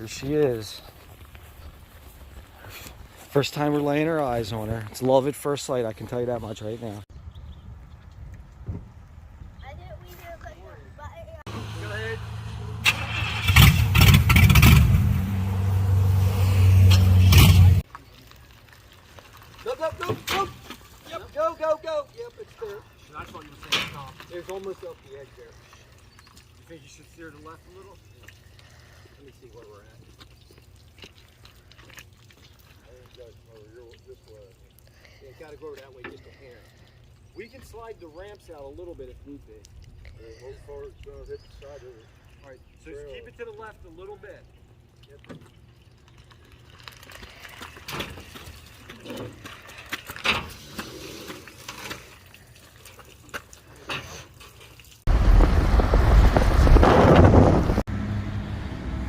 she is. First time we're laying our eyes on her. It's love at first sight, I can tell you that much right now. Go ahead. Go. Yep, go. Yep, it's there. That's what you were saying, Tom. There's almost up the edge there. You think you should steer to the left a little? Let me see where we're at. Yeah, gotta go that way just a hair. We can slide the ramps out a little bit if need be. Hit the side of it. All right, so just keep it to the left a little bit. Yep.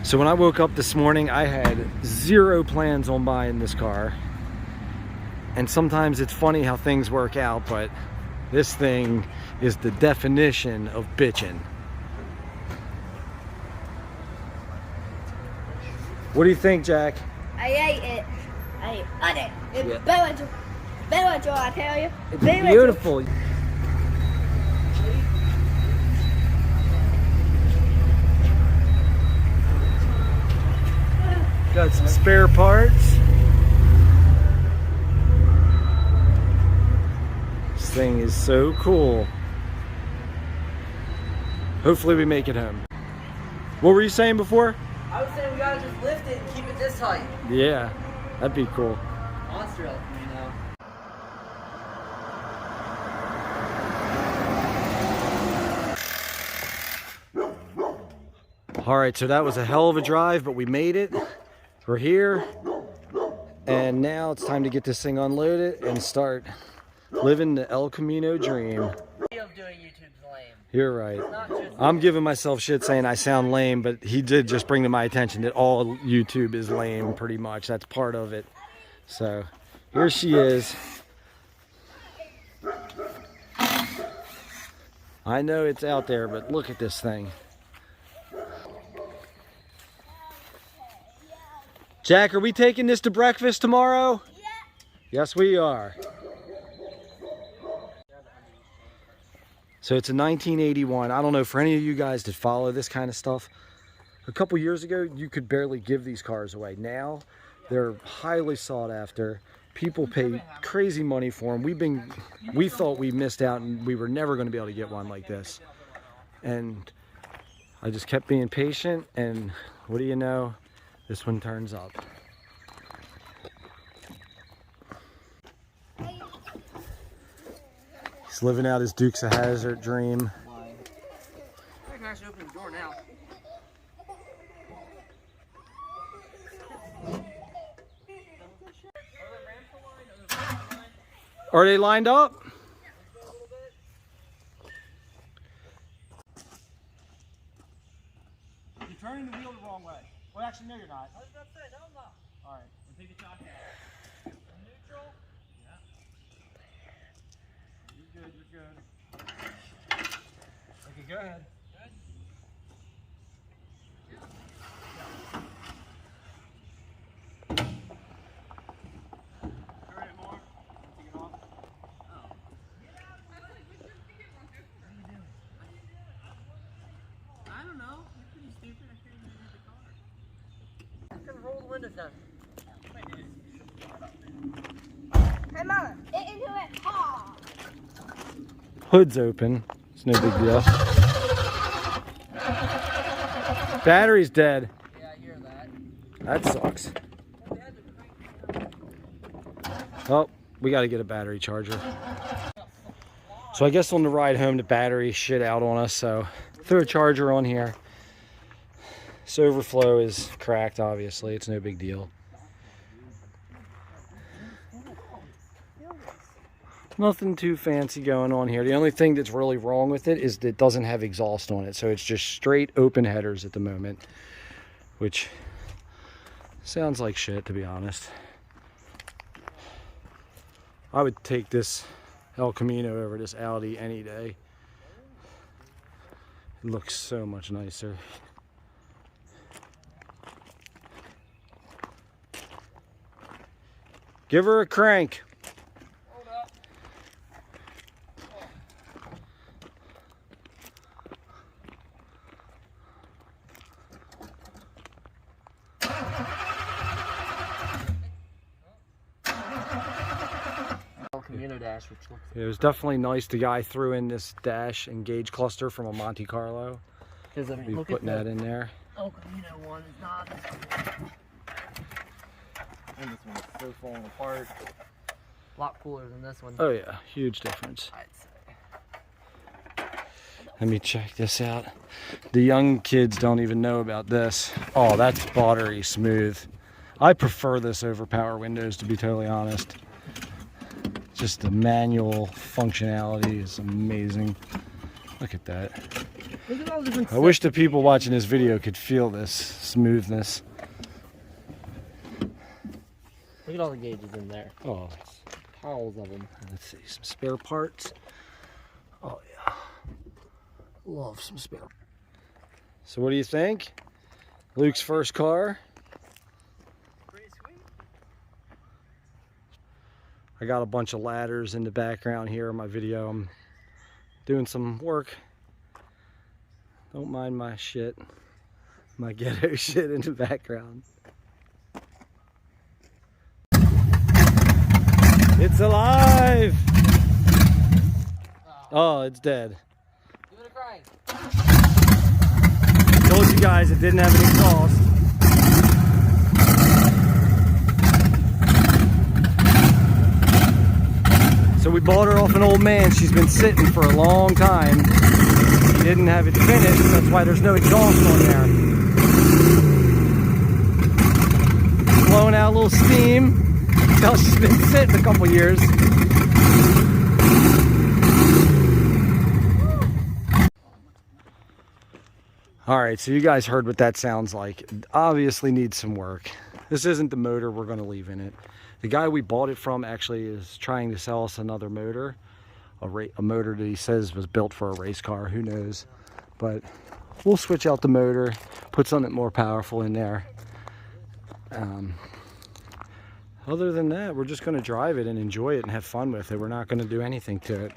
So when I woke up this morning, I had zero plans on buying this car. And sometimes it's funny how things work out, but this thing is the definition of bitchin'. What do you think, Jack? I ate it. I ate it. It's Yeah. beautiful, I tell you. It's beautiful. Got some spare parts. This thing is so cool. Hopefully we make it home. What were you saying before? I was saying we gotta just lift it and keep it this height. Yeah, that'd be cool. Monster El Camino. All right, so that was a hell of a drive, but we made it. We're here, and now it's time to get this thing unloaded and start living the El Camino dream. Of doing YouTube's lame. You're right. I'm giving myself shit saying I sound lame, but he did just bring to my attention that all YouTube is lame pretty much. That's part of it. So here she is. I know it's out there, but look at this thing. Jack, are we taking this to breakfast tomorrow? Yeah. Yes, we are. So it's a 1981. I don't know, for any of you guys that follow this kind of stuff, a couple years ago, you could barely give these cars away. Now, they're highly sought after. People pay crazy money for them. We thought we missed out and we were never going to be able to get one like this. And I just kept being patient, and what do you know? This one turns up. He's living out his Dukes of Hazzard dream. I can actually open the door now. Are they lined up? You're turning the wheel the wrong way. Well, actually, no, you're not. I was about to say, no, I'm not. All right, we'll take a shot now. Neutral? Yeah. You're good. Okay, go ahead. Good? Turn it more. Take it off. Oh. I don't know. You're pretty stupid. I can't even use the car. I'm gonna roll the windows down. Hey, Mama, get into it. Oh. Hood's open. It's no big deal. Battery's dead. Yeah, I hear that. That sucks. Oh, we got to get a battery charger. So I guess on the ride home, the battery shit out on us, so throw a charger on here. This overflow is cracked, obviously. It's no big deal. Nothing too fancy going on here. The only thing that's really wrong with it is that it doesn't have exhaust on it, so it's just straight open headers at the moment, which sounds like shit, to be honest. I would take this El Camino over this Audi any day. It looks so much nicer. Give her a crank. Hold up. El Camino dash, which looks It was definitely nice. The guy threw in this dash and gauge cluster from a Monte Carlo. because I mean, Be look putting at that in there. El Camino one is not as cool. And this one's so falling apart. A lot cooler than this one. Oh yeah, huge difference. I'd say. Let me check this out. The young kids don't even know about this. Oh, that's buttery smooth. I prefer this over power windows, to be totally honest. Just the manual functionality is amazing. Look at that. Look at all the different I wish the people watching this video could feel this smoothness. Look at all the gauges in there. Oh, Piles of them. let's see, some spare parts. Oh yeah, love some spare. So what do you think? Luke's first car. Pretty sweet. I got a bunch of ladders in the background here in my video. I'm doing some work. Don't mind my shit, my ghetto shit in the background. It's alive! Oh, it's dead. Give it a crank. Told you guys it didn't have an exhaust. So we bought her off an old man. She's been sitting for a long time. He didn't have it finished. That's why there's no exhaust on there. Blowing out a little steam. Tell she's been sitting a couple years. All right, so you guys heard what that sounds like. It obviously needs some work. This isn't the motor we're going to leave in it. The guy we bought it from actually is trying to sell us another motor, a motor that he says was built for a race car. Who knows? But we'll switch out the motor, put something more powerful in there. Other than that, we're just going to drive it and enjoy it and have fun with it. We're not going to do anything to it.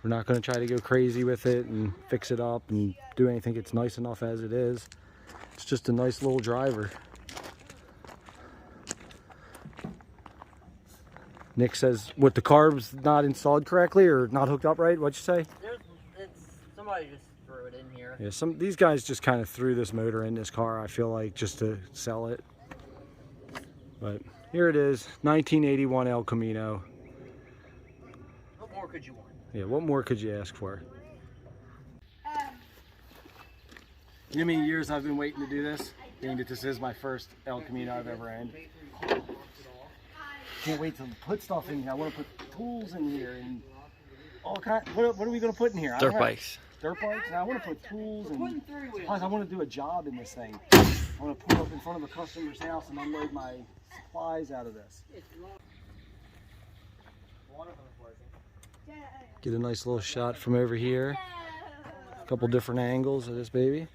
We're not going to try to go crazy with it and fix it up and do anything. It's nice enough as it is. It's just a nice little driver. Nick says, what, the carb's not installed correctly or not hooked up right? What'd you say? Somebody just threw it in here. Yeah, these guys just kind of threw this motor in this car, I feel like, just to sell it. But here it is, 1981 El Camino. What more could you want? Yeah, what more could you ask for? You know how many years I've been waiting to do this? Being that this is my first El Camino I've ever owned. Can't wait to put stuff in here. I want to put tools in here and all kind. What are we going to put in here? Dirt bikes. Dirt bikes? Now I want to put tools and plus I want to do a job in this thing. I want to pull up in front of a customer's house and unload my supplies out of this. Get a nice little shot from over here. A couple different angles of this baby.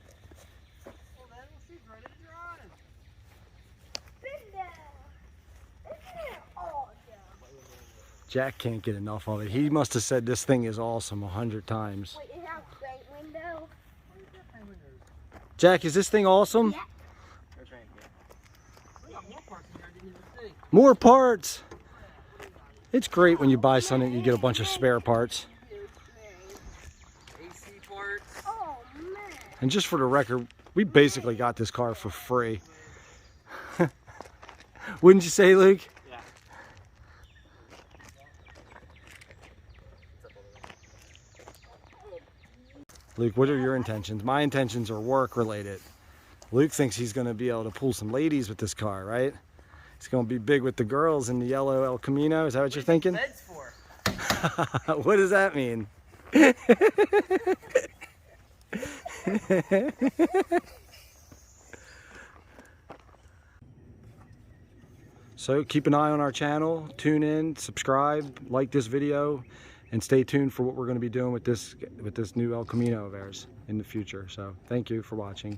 Jack can't get enough of it. He must have said this thing is awesome 100 times. Wait, it has a great window. Jack, is this thing awesome? Yeah. We got more parts in here I didn't even see. More parts. It's great when you buy something you get a bunch of spare parts. AC parts. Oh, man. And just for the record, we basically got this car for free. Wouldn't you say, Luke? Yeah. Luke, what are your intentions? My intentions are work related. Luke thinks he's going to be able to pull some ladies with this car, right? He's going to be big with the girls in the yellow El Camino. Is that what you're thinking? Feds for. What does that mean? So keep an eye on our channel, tune in, subscribe, like this video, and stay tuned for what we're going to be doing with this new El Camino of ours in the future. So thank you for watching.